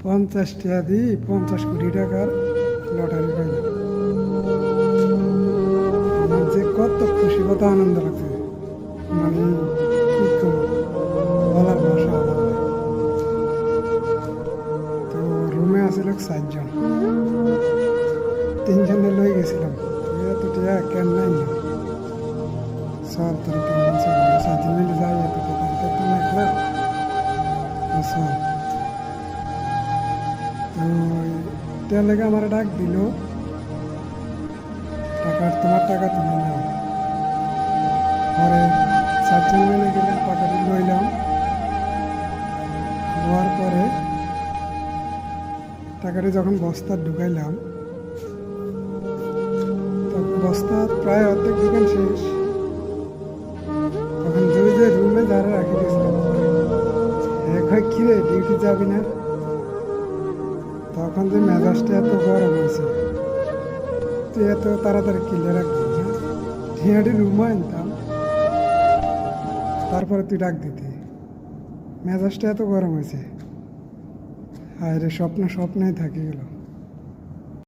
50 টাকা দিই 50 কোটি টাকার লটারি পাইলাম। আমার যে কত খুশি, কত আনন্দ লাগছে, মানে কি করবো, বলার ভাষা আমার নাই। তো রুমে আসছিল 4 জন, 3 জনে লই গেছিলাম। এত টাকা কেন নাই না, সব তোর 3 জন 4 জন মিলে যাই, এত টাকা আনতে তো না একলা। তো সব তো তার লেগে আমার ডাক দিল, তোমার টাকা তুমি নাও। পরে 4 জন মিলে গেলাম, টাকাটি লইলাম। নেওয়ার পরে টাকাটি যখন বস্তা ঢুকাইলাম, তখন বস্তা প্রায় অর্ধেক ঢুকান শেষ। তখন যে রুমে যারা রাখে গেছিলাম, হয় কিরে ডিউটি যাবি না? তখন যে মেজাজটা এত গরম হয়েছে, তুই এত তাড়াতাড়ি কিনলে রাখবি না, ঠিয়াটি রুমে আনতাম, তারপরে তুই ডাক দিতি। মেজাজটা এত গরম হয়েছে, আর স্বপ্ন স্বপ্নেই থাকি গেল।